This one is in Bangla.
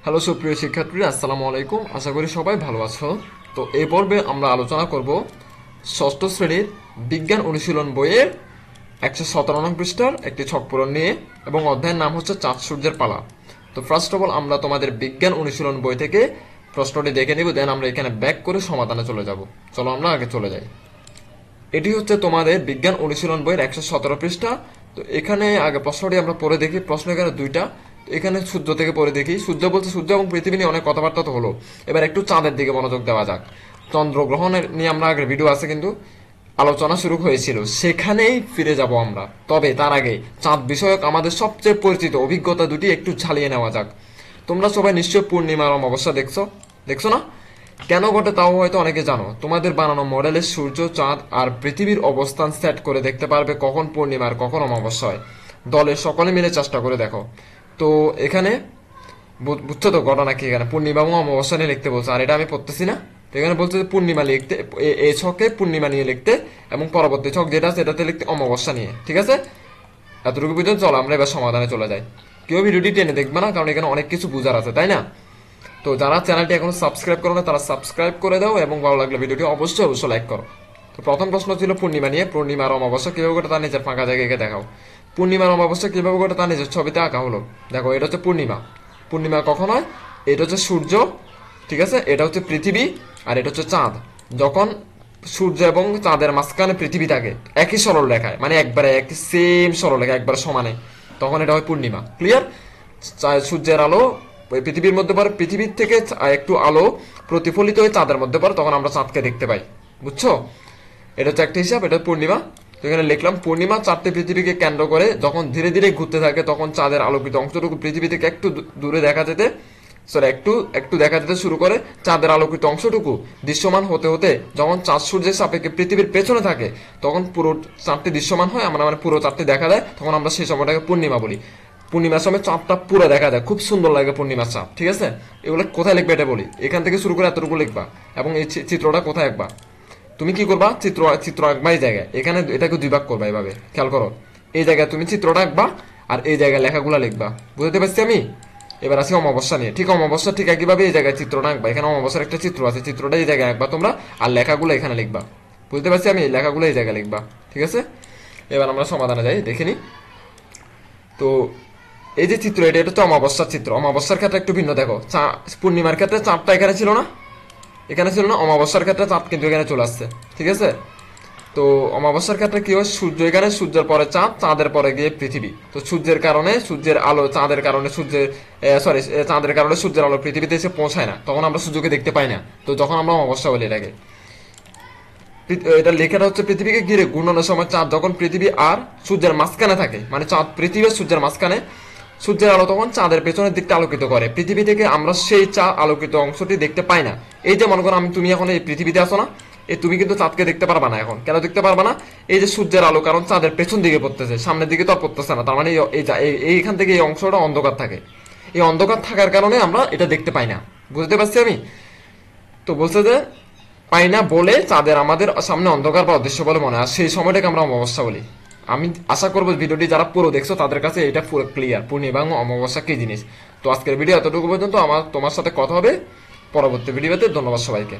হ্যালো সুপ্রিয় শিক্ষার্থী, আসসালামু আলাইকুম। আশা করি সবাই ভালো আছো। তো এই পর্বে আমরা আলোচনা করব ষষ্ঠ শ্রেণীর বিজ্ঞান অনুশীলন বইয়ের 117 নং পৃষ্ঠার একটি ছক পূরণ নিয়ে, এবং অধ্যায়ের নাম হচ্ছে চাঁদ সূর্যের পালা। তো ফার্স্ট অফ অল আমরা তোমাদের বিজ্ঞান অনুশীলন বই থেকে প্রশ্নটি দেখে নিব, দেন আমরা এখানে ব্যাক করে সমাধানে চলে যাব। চলো আমরা আগে চলে যাই। এটি হচ্ছে তোমাদের বিজ্ঞান অনুশীলন বইয়ের 117 পৃষ্ঠা। তো এখানে আগে প্রশ্নটি আমরা পড়ে দেখি। প্রশ্ন এখানে দুইটা। তো এখানে সূর্য থেকে পড়ে দেখি। সূর্য বলছে সূর্য এবং পৃথিবী নিয়ে অনেক কথাবার্তা তো হলো, এবার একটু চাঁদের দিকে মনোযোগ দেওয়া যাক। চন্দ্রগ্রহণের নিয়ে আমরা আগের ভিডিও আছে কিন্তু আলোচনা শুরু হয়েছিল, সেখানেই ফিরে যাব আমরা। তবে তার আগে চাঁদ বিষয়ক আমাদের সবচেয়ে পরিচিত অভিজ্ঞতা দুটি একটু ঝালিয়ে নেওয়া যাক। তোমরা সবাই নিশ্চয় পূর্ণিমার অমাবস্যা দেখছো দেখছো না? কেন ঘটে তাও হয়তো অনেকে জানো। তোমাদের বানানো মডেলের সূর্য, চাঁদ আর পৃথিবীর অবস্থান সেট করে দেখতে পারবে কখন পূর্ণিমা আর কখন অমাবস্যা হয়। দলের সকলে মিলে চেষ্টা করে দেখো। তো এখানে বুঝছো তো ঘটনা কি? এখানে পূর্ণিমা এবং অমাবস্যা নিয়ে লিখতে বলছে, আর এটা আমি পড়তেছি না। তো এখানে বলছে যে পূর্ণিমা লিখতে, এই ছকে পূর্ণিমা নিয়ে লিখতে, এবং পরবর্তী ছক যেটা আছে এটাতে লিখতে অমাবস্যা নিয়ে। ঠিক আছে, এতটুকু পর্যন্ত। চলো আমরা এবার সমাধানে চলে যাই। কেউ ভিডিওটি টেনে দেখবে না, কারণ এখানে অনেক কিছু বোঝার আছে, তাই না? তো যারা চ্যানেলটি এখনো সাবস্ক্রাইব করো না তারা সাবস্ক্রাইব করে দাও, এবং ভালো লাগলে ভিডিওটি অবশ্যই অবশ্যই লাইক করো। তো প্রথম প্রশ্ন ছিল পূর্ণিমা নিয়ে। পূর্ণিমার অমাবস্যা কিভাবে ঘটে তার নিজের ফাঁকা জায়গায় দেখাও। পূর্ণিমার অমাবস্যা কিভাবে ঘটে তার নিজের ছবিতে আঁকা হলো। দেখো, এটা হচ্ছে পূর্ণিমা। পূর্ণিমা কখন হয়? এটা হচ্ছে সূর্য, ঠিক আছে, এটা হচ্ছে পৃথিবী, আর এটা হচ্ছে চাঁদ। যখন সূর্য এবং চাঁদের মাঝখানে পৃথিবী থাকে একই সরল রেখায়, মানে একবারে একই সেম সরল রেখা, একবারে সমানে, তখন এটা হয় পূর্ণিমা। ক্লিয়ার? সূর্যের আলো ওই পৃথিবীর মধ্যে পড়ে, পৃথিবীর থেকে একটু আলো প্রতিফলিত হয়ে চাঁদের মধ্যে পড়ে, তখন আমরা চাঁদকে দেখতে পাই। বুঝছো? এটা হচ্ছে একটা হিসাব, এটা পূর্ণিমা। তো এখানে লিখলাম পূর্ণিমা চারটি পৃথিবীকে কেন্দ্র করে যখন ধীরে ধীরে ঘুরতে থাকে, তখন চাঁদের আলোকিত অংশটুকু পৃথিবী থেকে একটু দূরে দেখা যেতে, সরি, একটু একটু দেখা যেতে শুরু করে। চাঁদের আলোকিত অংশটুকু দৃশ্যমান হতে হতে যখন চাঁদ সূর্যের সাপেক্ষে পৃথিবীর পেছনে থাকে, তখন পুরো চাঁদটি দৃশ্যমান হয়, আমরা মানে পুরো চাঁদটি দেখা দেয়, তখন আমরা সেই সময়টাকে পূর্ণিমা বলি। পূর্ণিমার সময় চাঁদটা পুরো দেখা যায়, খুব সুন্দর লাগে পূর্ণিমার চাঁদ। ঠিক আছে, এগুলো কোথায় লিখবে এটা বলি। এখান থেকে শুরু করে এতটুকু লিখবা, এবং এই চিত্রটা কোথায় আঁকবা। তুমি কি করবা? চিত্র আঁকবা এই জায়গায়। এখানে এটাকে দুই ভাগ করবা, এভাবে খেয়াল করো। এই জায়গায় তুমি চিত্রটা আঁকবা, আর এই জায়গায় লেখাগুলো লিখবা। বুঝতে পারছি আমি? এবার আসি অমাবস্যা নিয়ে। ঠিক অমাবস্যা ঠিক একইভাবে এই জায়গায় চিত্রটা আঁকবা। এখানে অমাবস্যার একটা চিত্র আছে, চিত্রটা এই জায়গায় আঁকবা তোমরা, আর লেখাগুলো এখানে লিখবা। বুঝতে পারছি আমি? লেখাগুলো এই জায়গায় লিখবা। ঠিক আছে, এবার আমরা সমাধানে যাই, দেখে নিই। তো এই যে চিত্র, এটা হচ্ছে অমাবস্যার চিত্র। অমাবস্যার ক্ষেত্রে একটু ভিন্ন। দেখো, পূর্ণিমার ক্ষেত্রে চাঁদটা এখানে ছিল না, এখানে ছিল না। অমাবস্যার ক্ষেত্রে চাঁদ কিন্তু এখানে চলে আসছে। ঠিক আছে, তো অমাবস্যার ক্ষেত্রে কি হয়? সূর্য এখানে, সূর্যের পরে চাঁদ, চাঁদের পরে গিয়ে পৃথিবী। তো সূর্যের কারণে সূর্যের আলো, চাঁদের কারণে সূর্যের, সরি, চাঁদের কারণে সূর্যের আলো পৃথিবীতে এসে পৌঁছায় না, তখন আমরা সূর্যকে দেখতে পাই না। তো যখন আমরা অমাবস্যা বলি এটাকে, এটা লেখাটা হচ্ছে পৃথিবীকে ঘিরে ঘূর্ণনের সময় চাঁদ যখন পৃথিবী আর সূর্যের মাঝখানে থাকে, মানে চাঁদ পৃথিবী আর সূর্যের মাঝখানে, সূর্যের আলো তখন চাঁদের পেছনের দিকটা আলোকিত করে। পৃথিবী থেকে আমরা সেই চাঁদ আলোকিত অংশটি দেখতে পাই না। এই যে মনে করো তুমি এখন এই পৃথিবীতে আসো না, এই তুমি কিন্তু চাঁদকে দেখতে পারবা না এখন। কেন দেখতে পারবা না? এই যে সূর্যের আলো, কারণ চাঁদের পেছন দিকে পড়তেছে, সামনের দিকে তো আর পড়তেছে না। তার মানে এইখান থেকে এই অংশটা অন্ধকার থাকে। এই অন্ধকার থাকার কারণে আমরা এটা দেখতে পাই না। বুঝতে পারছি আমি? তো বলছে যে পাই না বলে চাঁদের আমাদের সামনে অন্ধকার বা অদৃশ্য বলে মনে হয়, সেই সময়টাকে আমরা অমাবস্যা বলি। আমি আশা করবো ভিডিওটি যারা পুরো দেখছো তাদের কাছে এটা পুরো ক্লিয়ার, পূর্ণিমা এবং অমাবস্যা কি জিনিস। তো আজকের ভিডিও এতটুকু পর্যন্ত। তোমার সাথে কথা হবে পরবর্তী ভিডিওতে। ধন্যবাদ সবাইকে।